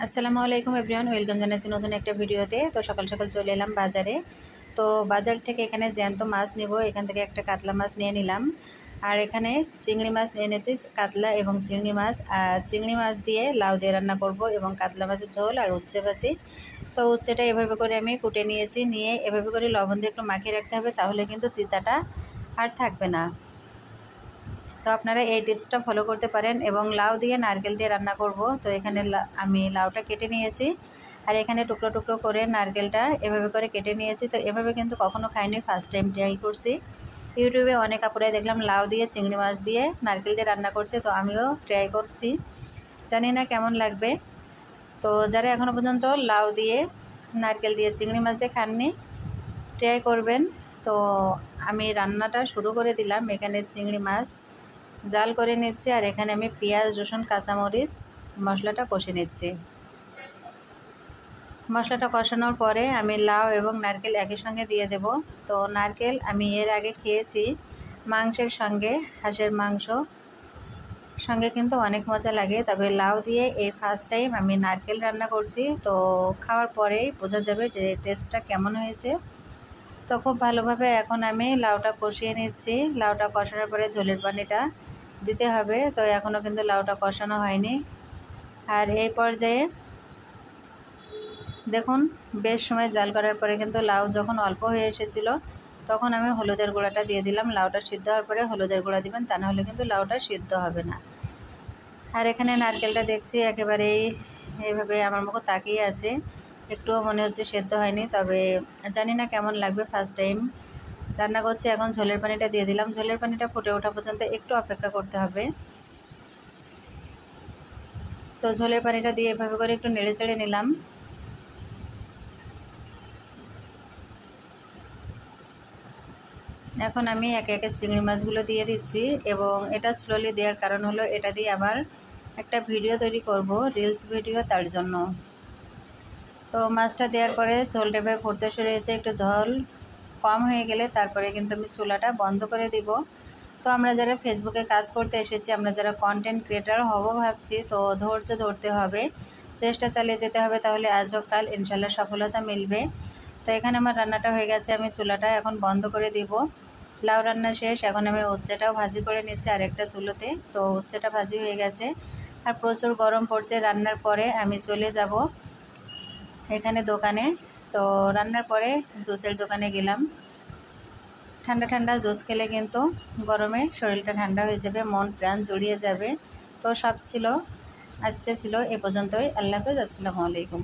আসসালামু আলাইকুম everyone, welcome জানাচ্ছি নতুন একটা ভিডিওতে। তো সকাল সকাল চলে এলাম বাজারে। তো বাজার থেকে এখানে জ্যান্ত মাছ নেব, এখান থেকে একটা কাতলা মাছ নিয়ে নিলাম। আর এখানে চিংড়ি মাছ নিয়ে এনেছি, কাতলা এবং চিংড়ি মাছ। আর চিংড়ি মাছ দিয়ে লাউ দিয়ে রান্না করব এবং কাতলা মাছের ঝোল আর উচ্ছে ভাজি। তো উচ্ছেটা এভাবে করে আমি কুটে নিয়েছি, নিয়ে এভাবে করে লবণ দিয়ে একটু মাখিয়ে রাখতে হবে, তাহলে কিন্তু তিতাটা আর থাকবে না। তো আপনারা এই টিপসটা ফলো করতে পারেন। এবং লাউ দিয়ে নারকেল দিয়ে রান্না করব। তো এখানে আমি লাউটা কেটে নিয়েছি, আর এখানে টুকরো টুকরো করে নারকেলটা এভাবে করে কেটে নিয়েছি। তো এভাবে কিন্তু কখনো খাইনি, ফার্স্ট টাইম ট্রাই করছি। ইউটিউবে অনেক আপুরাই দেখলাম লাউ দিয়ে চিংড়ি মাছ দিয়ে নারকেল দিয়ে রান্না করছে, তো আমিও ট্রাই করছি, জানি না কেমন লাগবে। তো যারা এখনও পর্যন্ত লাউ দিয়ে নারকেল দিয়ে চিংড়ি মাছ দিয়ে খাননি, ট্রাই করবেন। তো আমি রান্নাটা শুরু করে দিলাম। এখানে চিংড়ি মাছ জাল করে নিচ্ছি, আর এখানে আমি পেঁয়াজ, রসুন, কাঁচামরিচ মশলাটা কষে নিচ্ছি। মশলাটা কষানোর পরে আমি লাউ এবং নারকেল একই সঙ্গে দিয়ে দেব। তো নারকেল আমি এর আগে খেয়েছি মাংসের সঙ্গে, হাঁসের মাংস সঙ্গে কিন্তু অনেক মজা লাগে। তবে লাউ দিয়ে এই ফার্স্ট টাইম আমি নারকেল রান্না করছি। তো খাওয়ার পরেই বোঝা যাবে যে টেস্টটা কেমন হয়েছে। তো খুব ভালোভাবে এখন আমি লাউটা কষিয়ে নিচ্ছি। লাউটা কষানোর পরে ঝোলের পানিটা দিতে হবে। তো এখনও কিন্তু লাউটা কষানো হয়নি। আর এই পর্যায়ে দেখুন, বেশ সময় জাল করার পরে কিন্তু লাউ যখন অল্প হয়ে এসেছিল, তখন আমি হলুদের গুঁড়াটা দিয়ে দিলাম। লাউটা সিদ্ধ হওয়ার পরে হলুদের গুঁড়া দিবেন, তা নাহলে কিন্তু লাউটা সিদ্ধ হবে না। আর এখানে নারকেলটা দেখছি একেবারেই এইভাবে আমার মুখে তাকিয়ে আছে, একটুও মনে হচ্ছে সেদ্ধ হয়নি। তবে জানি না কেমন লাগবে, ফার্স্ট টাইম রান্না করছি। এখন ঝোলের পানিটা দিয়ে দিলাম। ঝোলের পানিটা ফুটে ওঠা পর্যন্ত একটু অপেক্ষা করতে হবে। তো ঝোলের পানিটা দিয়ে এভাবে করে একটু নেড়ে চেড়ে নিলাম। এখন আমি একে একে চিংড়ি মাছগুলো দিয়ে দিচ্ছি, এবং এটা স্লোলি দেওয়ার কারণ হলো এটা দিয়ে আবার একটা ভিডিও তৈরি করব, রিলস ভিডিও, তার জন্য। তো মাছটা দেওয়ার পরে ঝোলটা এভাবে ফুটতে শুরু হয়েছে। একটু ঝোল কম হয়ে গেলে তারপরে কিন্তু আমি চুলাটা বন্ধ করে দিব। তো আমরা যারা ফেসবুকে কাজ করতে এসেছি, আমরা যারা কন্টেন্ট ক্রিয়েটার হব ভাবছি, তো ধৈর্য ধরতে হবে, চেষ্টা চালিয়ে যেতে হবে, তাহলে আজ হোক কাল ইনশাল্লাহ সফলতা মিলবে। তো এখানে আমার রান্নাটা হয়ে গেছে, আমি চুলাটা এখন বন্ধ করে দিব। লাউ রান্না শেষ। এখন আমি উচ্ছেটাও ভাজি করে নিচ্ছি আরেকটা চুলোতে। তো উচ্ছেটা ভাজি হয়ে গেছে, আর প্রচুর গরম পড়ছে। রান্নার পরে আমি চলে যাব এখানে দোকানে। তো রান্নার পরে জুসের দোকানে গেলাম। ঠান্ডা ঠান্ডা জুস খেলে কিন্তু গরমে শরীরটা ঠান্ডা হয়ে যাবে, মন প্রাণ জুড়িয়ে যাবে। তো সব ছিল, আজকে ছিল এ পর্যন্তই। আল্লাহ হাফেজ, আসসালামু আলাইকুম।